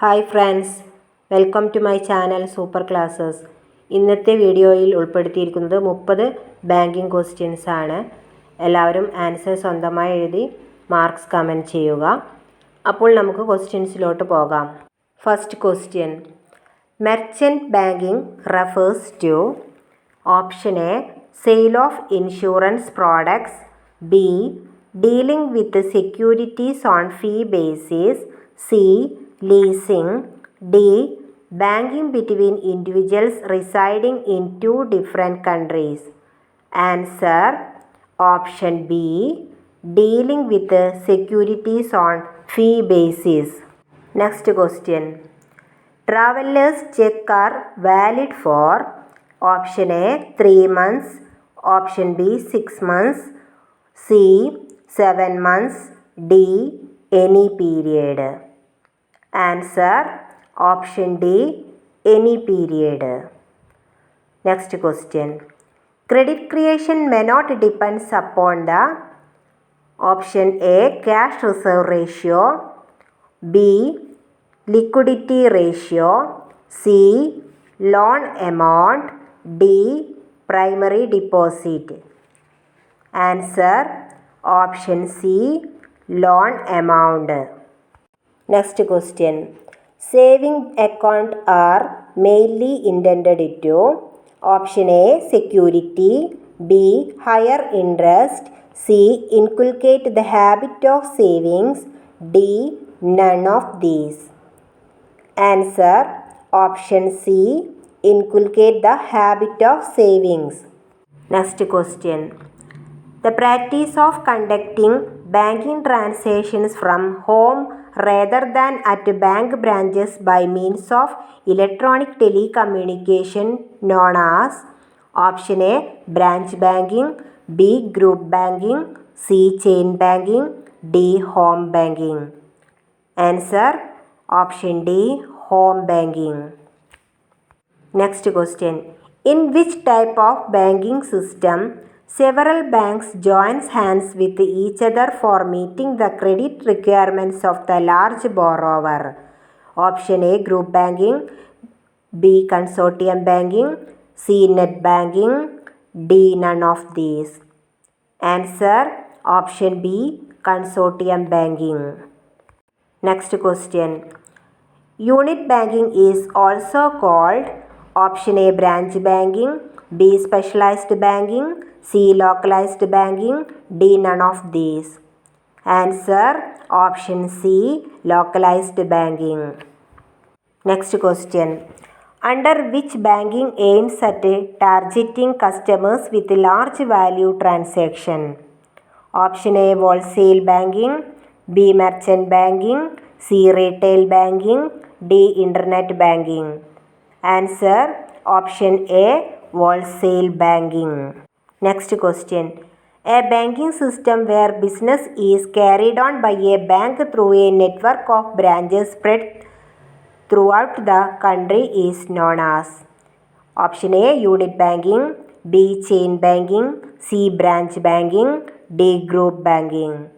Hi friends, welcome to my channel super classes. ഇന്നത്തെ വീഡിയോയിൽ ഉൾപ്പെടുത്തിയിരിക്കുന്നത് 30 ബാങ്കിങ് ക്വസ്റ്റ്യൻസ് ആണ്. എല്ലാവരും ആൻസർ സ്വന്തമായി എഴുതി മാർക്സ് കമൻറ്റ് ചെയ്യുക. അപ്പോൾ നമുക്ക് ക്വസ്റ്റ്യൻസിലോട്ട് പോകാം. First question, merchant banking refers to option A sale of insurance products, B dealing with securities on fee basis, C leasing, D banking between individuals residing in two different countries. Answer option B dealing with securities on fee basis. Next question, travelers check are valid for option A 3 months, option B 6 months, C 7 months, D any period. Answer option D any period. Next question, credit creation may not depends upon the option A cash reserve ratio, B liquidity ratio, C loan amount, D primary deposit. Answer option C loan amount. Next question, saving account are mainly intended to option A security, B higher interest, C inculcate the habit of savings, D none of these. Answer option C inculcate the habit of savings. Next question, the practice of conducting banking transactions from home rather than at bank branches by means of electronic telecommunication known as option A branch banking, B group banking, C chain banking, D home banking. Answer option D home banking. Next question, in which type of banking system several banks join hands with each other for meeting the credit requirements of the large borrower? Option A group banking, B consortium banking, C net banking, D none of these. Answer option B consortium banking. Next question, unit banking is also called option A branch banking, B specialized banking, C localized banking, D none of these. Answer option C localized banking. Next question, under which banking aims at targeting customers with large value transaction? Option A wholesale banking, B merchant banking, C retail banking, D internet banking. Answer option A wholesale banking. Next question, a banking system where business is carried on by a bank through a network of branches spread throughout the country is known as option A unit banking, B chain banking, C branch banking, D group banking.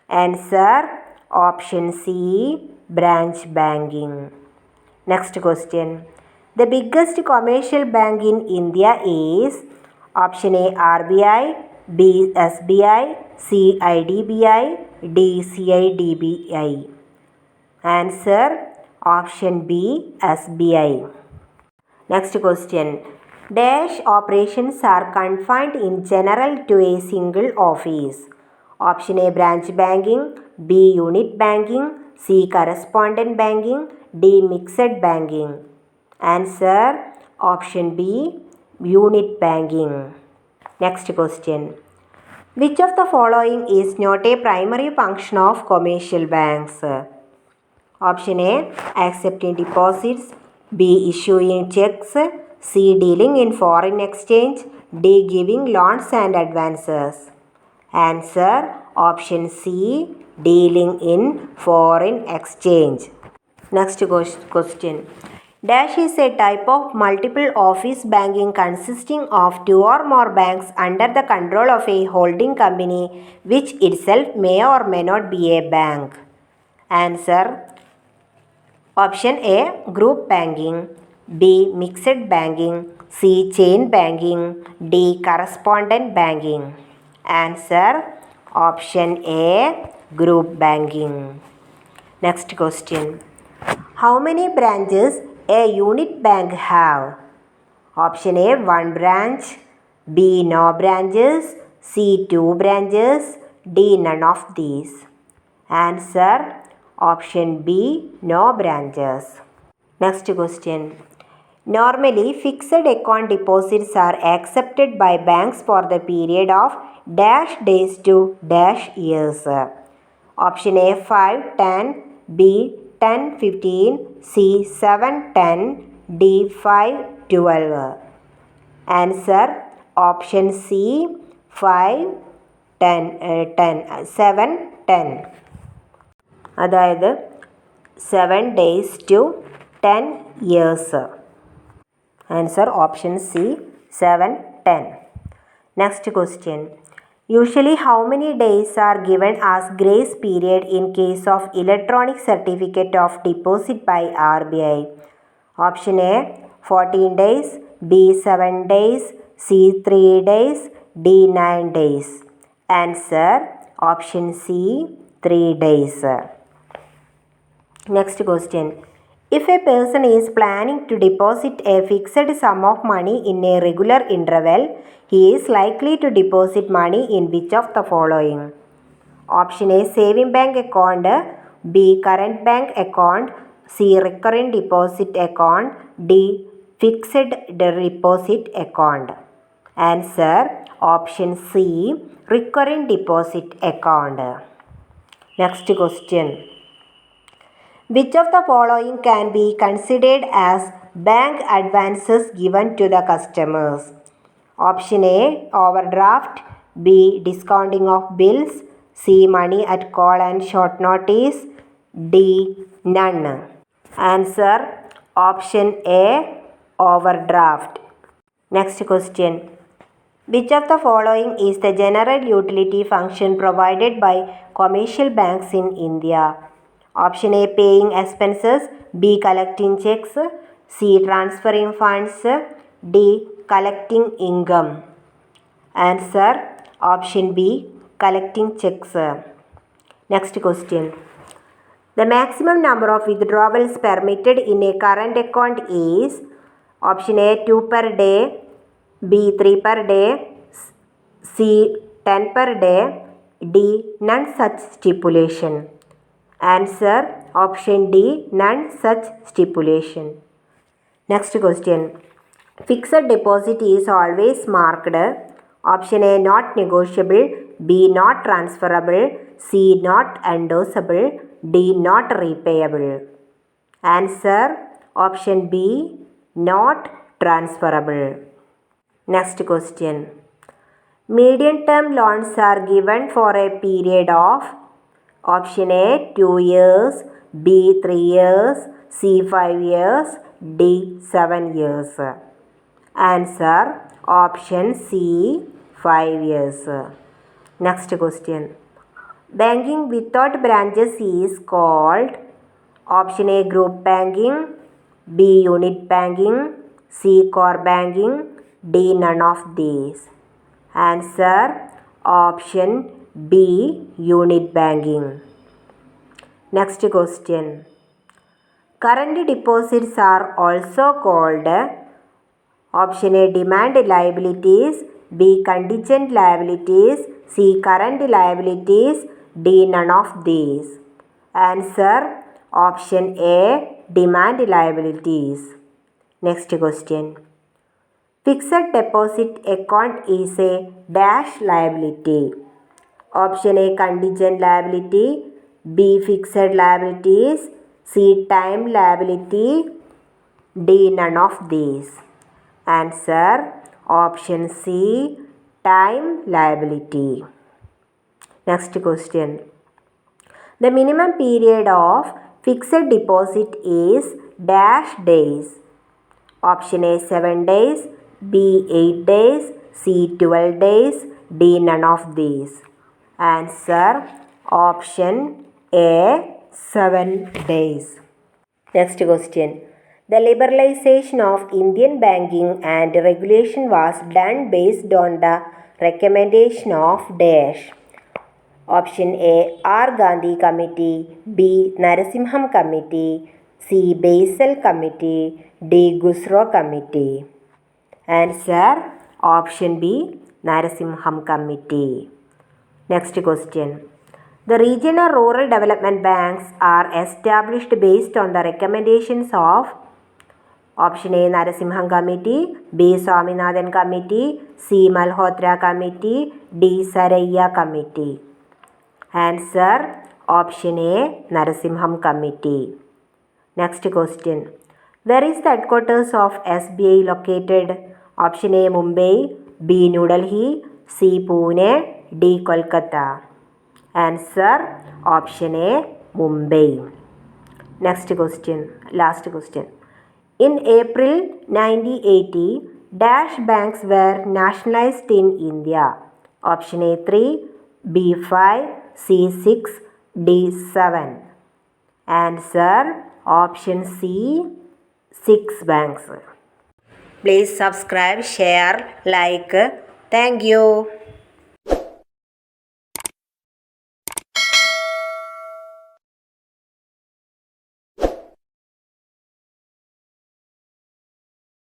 Answer option C branch banking. Next question, the biggest commercial bank in India is option A RBI, B SBI, C IDBI, D CIDBI. Answer option B SBI. Next question, dash operations are confined in general to a single office. Option A branch banking, B unit banking, C correspondent banking, D mixed banking. Answer option B unit banking. Next question, which of the following is not a primary function of commercial banks? Option A accepting deposits, B issuing checks, C dealing in foreign exchange, D giving loans and advances. Answer option C dealing in foreign exchange. Next question. Dash is a type of multiple office banking consisting of two or more banks under the control of a holding company which itself may or may not be a bank. Answer. Option A, group banking. B, mixed banking. C, chain banking. D, correspondent banking. Answer. Option A, group banking. Next question. How many branches a unit bank have? Option A, 1 branch. B, no branches. C, 2 branches. D, none of these. Answer. Option B, no branches. Next question. Normally, fixed account deposits are accepted by banks for the period of dash days to dash years. Option A, 5, 10. B, 10, 15. C, 7, 10. D, 5, 12. Answer. Option C, 5, 10, 7, 10. അതായത് 7 days to 10 years. Answer option C, 7, 10. Next question. Usually how many days are given as grace period in case of electronic certificate of deposit by RBI? Option A, 14 days. B, 7 days. C, 3 days. D, 9 days. Answer option C, 3 days. Next question. If a person is planning to deposit a fixed sum of money in a regular interval, he is likely to deposit money in which of the following? Option A, saving bank account. B, current bank account. C, recurring deposit account. D, fixed deposit account. Answer option C, recurring deposit account. Next question. Which of the following can be considered as bank advances given to the customers? Option A, overdraft. B, discounting of bills. C, money at call and short notice. D, none. Answer option A, overdraft. Next question. Which of the following is the general utility function provided by commercial banks in India? Option A, paying expenses. B, collecting checks. C, transferring funds. D, collecting income. Answer option B, collecting checks. Next question. The maximum number of withdrawals permitted in a current account is option A, 2 per day. B, 3 per day. C, 10 per day. D, none such stipulation. Answer option D, none such stipulation. Next question. Fixed deposit is always marked. Option A, not negotiable. B, not transferable. C, not endorsable. D, not repayable. Answer option B, not transferable. Next question. Medium term loans are given for a period of option A, 2 years. B, 3 years. C, 5 years. D, 7 years. Answer option C, 5 years. Next question. Banking without branches is called option A, group banking. B, unit banking. C, core banking. D, none of these. Answer option B, unit banking. Next question. Current deposits are also called option A, demand liabilities. B, contingent liabilities. C, current liabilities. D, none of these. Answer option A, demand liabilities. Next question. Fixed deposit account is a dash liability. Option A, contingent liability. B, fixed liabilities. C, time liability. D, none of these. Answer option C, time liability. Next question. The minimum period of Fixed deposit is dash days. Option A 7 days, B 8 days, C 12 days, D none of these. Answer option A 7 days. Next question. The liberalization of Indian banking and regulation was done based on the recommendation of dash. Option A R Gandhi Committee, B Narasimham Committee, C Basel Committee, D Gusrau Committee. Answer option B Narasimham Committee. Next question. The regional rural development banks are established based on the recommendations of option A Narasimham Committee, B Swaminathan Committee, C Malhotra Committee, D Saraiya Committee. Answer option A Narasimham Committee. Next question. Where is the headquarters of SBI located? Option A Mumbai, B New Delhi, C Pune, D Kolkata. Answer option A Mumbai. Next question, last question. In April 1980, dash banks were nationalized in India. Option A 3, B 5, C 6, D 7. Answer option C 6 banks. Please subscribe, share, like. Thank you.